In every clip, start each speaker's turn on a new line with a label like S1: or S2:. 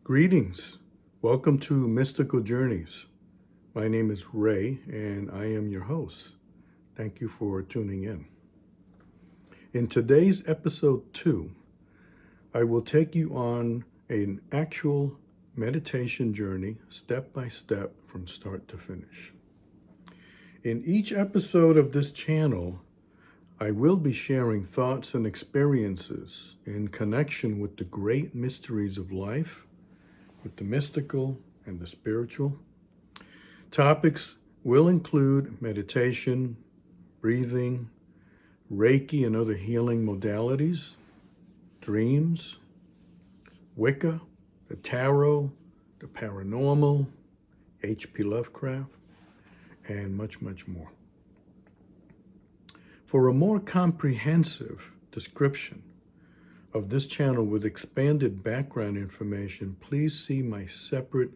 S1: Greetings. Welcome to Mystical Journeys. My name is Ray and I am your host. Thank you for tuning in. In today's episode 2, I will take you on an actual meditation journey, step by step, from start to finish. In each episode of this channel, I will be sharing thoughts and experiences in connection with the great mysteries of life, with the mystical and the spiritual. Topics will include meditation, breathing, Reiki and other healing modalities, dreams, Wicca, the tarot, the paranormal, H.P. Lovecraft, and much, much more. For a more comprehensive description of this channel with expanded background information, please see my separate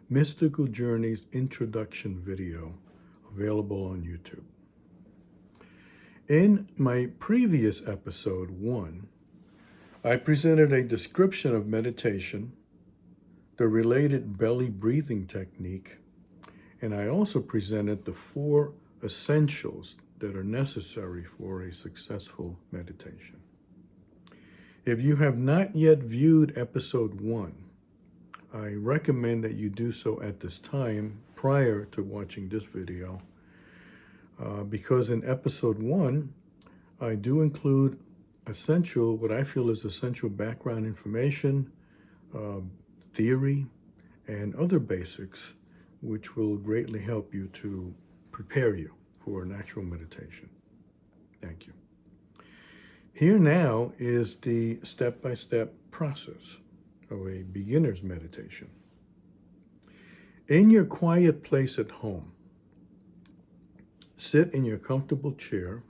S1: Mystical Journeys introduction video available on YouTube. In my previous episode 1, I presented a description of meditation, the related belly breathing technique, and I also presented the 4 essentials that are necessary for a successful meditation. If you have not yet viewed episode 1, I recommend that you do so at this time prior to watching this video, because in episode 1, I do include what I feel is essential background information, theory, and other basics, which will greatly help you to prepare you for an actual meditation. Thank you. Here now is the step-by-step process of a beginner's meditation. In your quiet place at home, sit in your comfortable chair.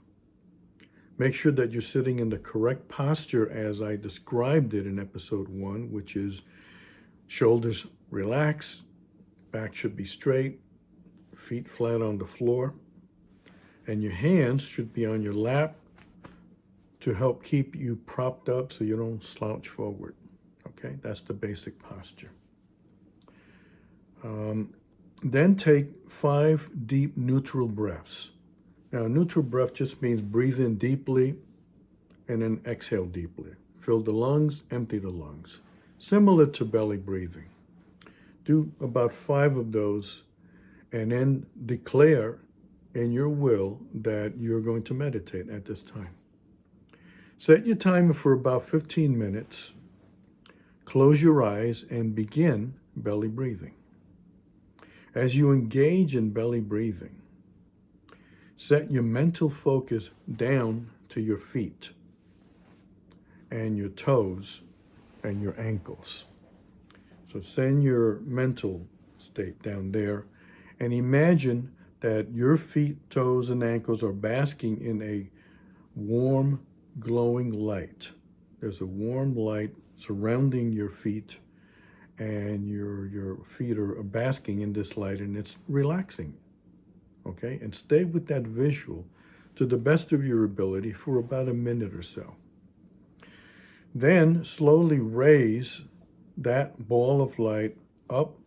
S1: Make sure that you're sitting in the correct posture as I described it in episode 1, which is shoulders relaxed, back should be straight, feet flat on the floor, and your hands should be on your lap to help keep you propped up so you don't slouch forward. Okay, that's the basic posture. Then take 5 deep neutral breaths. Now, a neutral breath just means breathe in deeply and then exhale deeply. Fill the lungs, empty the lungs. Similar to belly breathing. Do about 5 of those and then declare in your will that you're going to meditate at this time. Set your timer for about 15 minutes. Close your eyes and begin belly breathing. As you engage in belly breathing, set your mental focus down to your feet and your toes and your ankles. So send your mental state down there and imagine that your feet, toes, and ankles are basking in a warm, glowing light. There's a warm light surrounding your feet, and your feet are basking in this light, and it's relaxing. Okay? And stay with that visual to the best of your ability for about a minute or so. Then slowly raise that ball of light up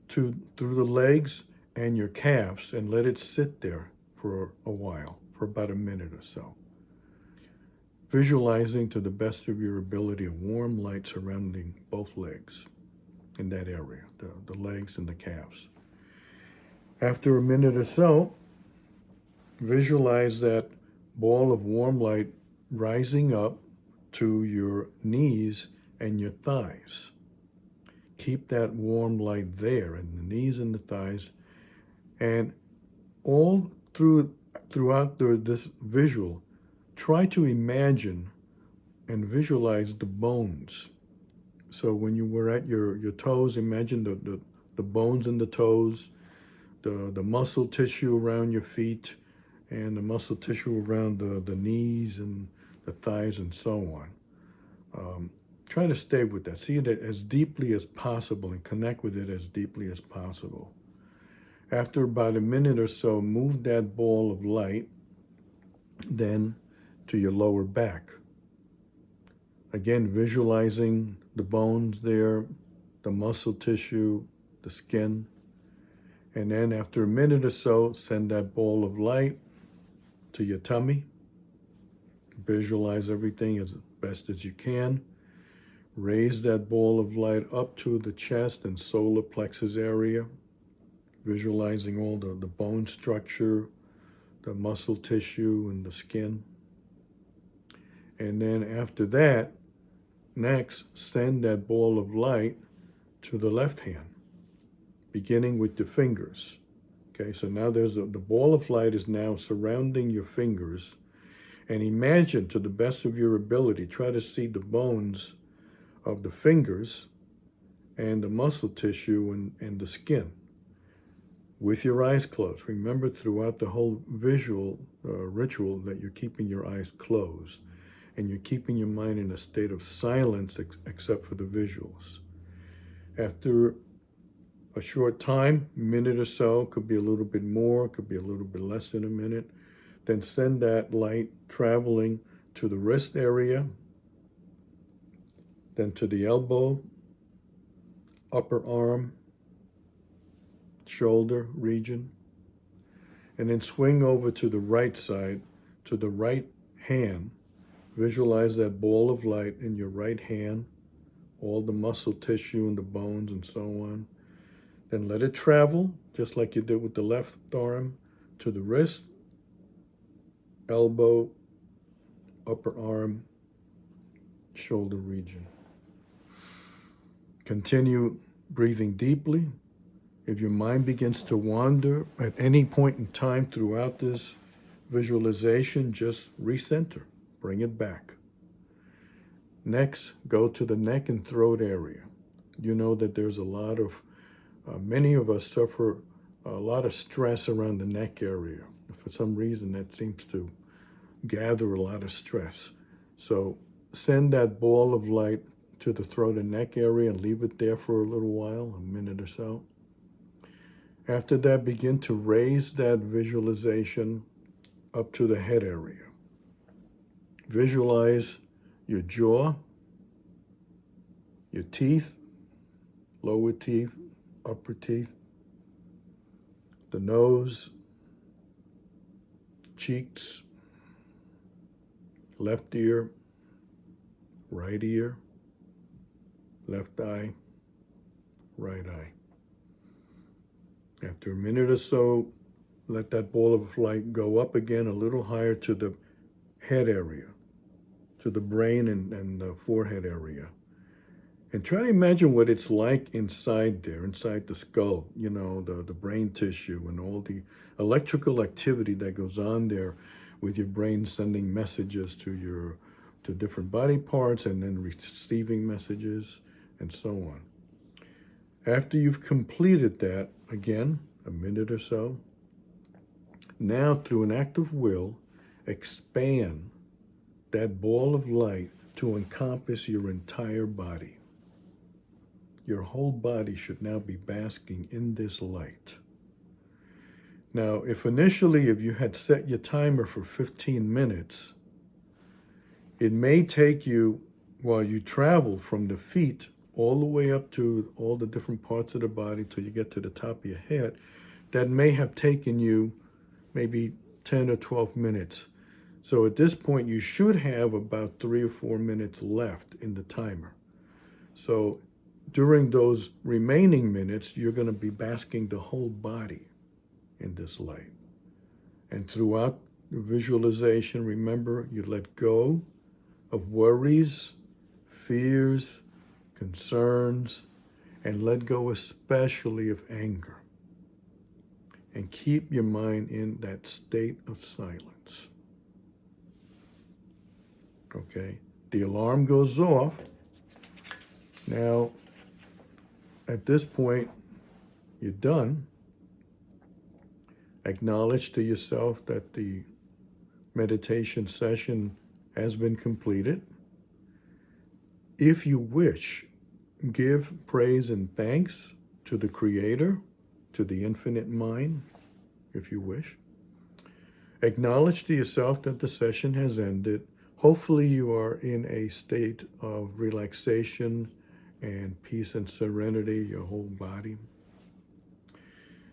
S1: through the legs and your calves and let it sit there for a while, for about a minute or so. Visualizing to the best of your ability a warm light surrounding both legs in that area, the legs and the calves. After a minute or so, visualize that ball of warm light rising up to your knees and your thighs. Keep that warm light there in the knees and the thighs, and all throughout this visual, try to imagine and visualize the bones. So when you were at your toes, imagine the bones in the toes, the muscle tissue around your feet, and the muscle tissue around the knees and the thighs and so on. Try to stay with that. See it as deeply as possible and connect with it as deeply as possible. After about a minute or so, move that ball of light then to your lower back. Again, visualizing the bones there, the muscle tissue, the skin. And then after a minute or so, send that ball of light to your tummy. Visualize everything as best as you can. Raise that ball of light up to the chest and solar plexus area, visualizing all the bone structure, the muscle tissue, and the skin. And then after that, next, send that ball of light to the left hand, beginning with the fingers. Okay, so now the ball of light is now surrounding your fingers. And imagine, to the best of your ability, try to see the bones of the fingers and the muscle tissue and the skin with your eyes closed. Remember, throughout the whole visual ritual, that you're keeping your eyes closed and you're keeping your mind in a state of silence except for the visuals. After a short time, minute or so, could be a little bit more, could be a little bit less than a minute, then send that light traveling to the wrist area, then to the elbow, upper arm, shoulder region, and then swing over to the right side, to the right hand. Visualize that ball of light in your right hand, all the muscle tissue and the bones and so on. Then let it travel, just like you did with the left arm, to the wrist, elbow, upper arm, shoulder region. Continue breathing deeply. If your mind begins to wander at any point in time throughout this visualization, just recenter, bring it back. Next, go to the neck and throat area. You know that there's a lot of, many of us suffer a lot of stress around the neck area. For some reason, that seems to gather a lot of stress. So send that ball of light to the throat and neck area and leave it there for a little while, a minute or so. After that, begin to raise that visualization up to the head area. Visualize your jaw, your teeth, lower teeth, upper teeth, the nose, cheeks, left ear, right ear, left eye, right eye. After a minute or so, let that ball of light go up again a little higher to the head area, to the brain and the forehead area. And try to imagine what it's like inside there, inside the skull, you know, the brain tissue and all the electrical activity that goes on there with your brain sending messages to different body parts and then receiving messages and so on. After you've completed that, again, a minute or so, now through an act of will, expand that ball of light to encompass your entire body. Your whole body should now be basking in this light. Now, if you had set your timer for 15 minutes, it may take you, while you travel from the feet all the way up to all the different parts of the body till you get to the top of your head, that may have taken you maybe 10 or 12 minutes. So at this point, you should have about 3 or 4 minutes left in the timer. So during those remaining minutes, you're going to be basking the whole body in this light. And throughout the visualization, remember, you let go of worries, fears, concerns, and let go especially of anger. And keep your mind in that state of silence. Okay? The alarm goes off. Now, at this point, you're done. Acknowledge to yourself that the meditation session has been completed. If you wish, give praise and thanks to the Creator, to the infinite mind, if you wish. Acknowledge to yourself that the session has ended. Hopefully you are in a state of relaxation and peace and serenity, your whole body.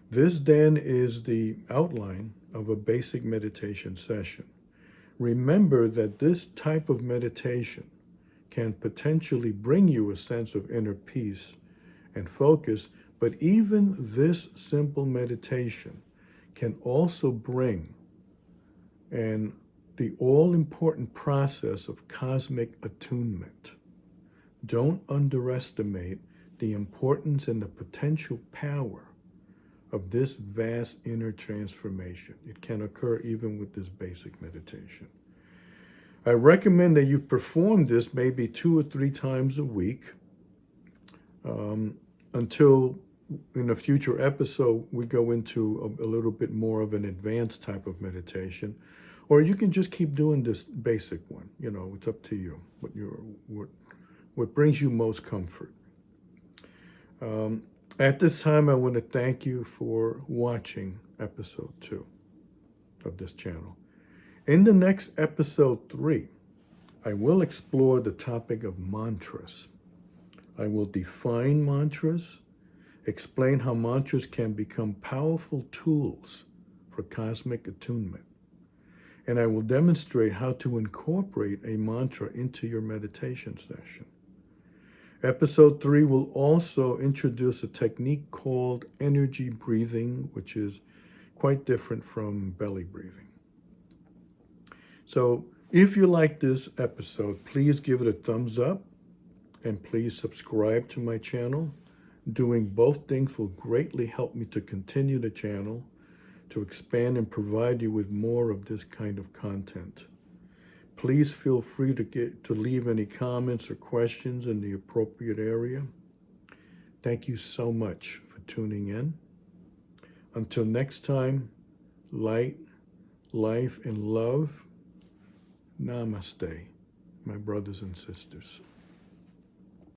S1: This then is the outline of a basic meditation session. Remember that this type of meditation can potentially bring you a sense of inner peace and focus, but even this simple meditation can also bring the all-important process of cosmic attunement. Don't underestimate the importance and the potential power of this vast inner transformation. It can occur even with this basic meditation. I recommend that you perform this maybe 2 or 3 times a week until in a future episode we go into a little bit more of an advanced type of meditation. Or you can just keep doing this basic one. You know, it's up to you, what brings you most comfort. At this time, I want to thank you for watching episode 2 of this channel. In the next episode 3, I will explore the topic of mantras. I will define mantras, explain how mantras can become powerful tools for cosmic attunement, and I will demonstrate how to incorporate a mantra into your meditation session. Episode 3 will also introduce a technique called energy breathing, which is quite different from belly breathing. So if you like this episode, please give it a thumbs up and please subscribe to my channel. Doing both things will greatly help me to continue the channel, to expand and provide you with more of this kind of content. Please feel free to leave any comments or questions in the appropriate area. Thank you so much for tuning in. Until next time, light, life, and love. Namaste, my brothers and sisters.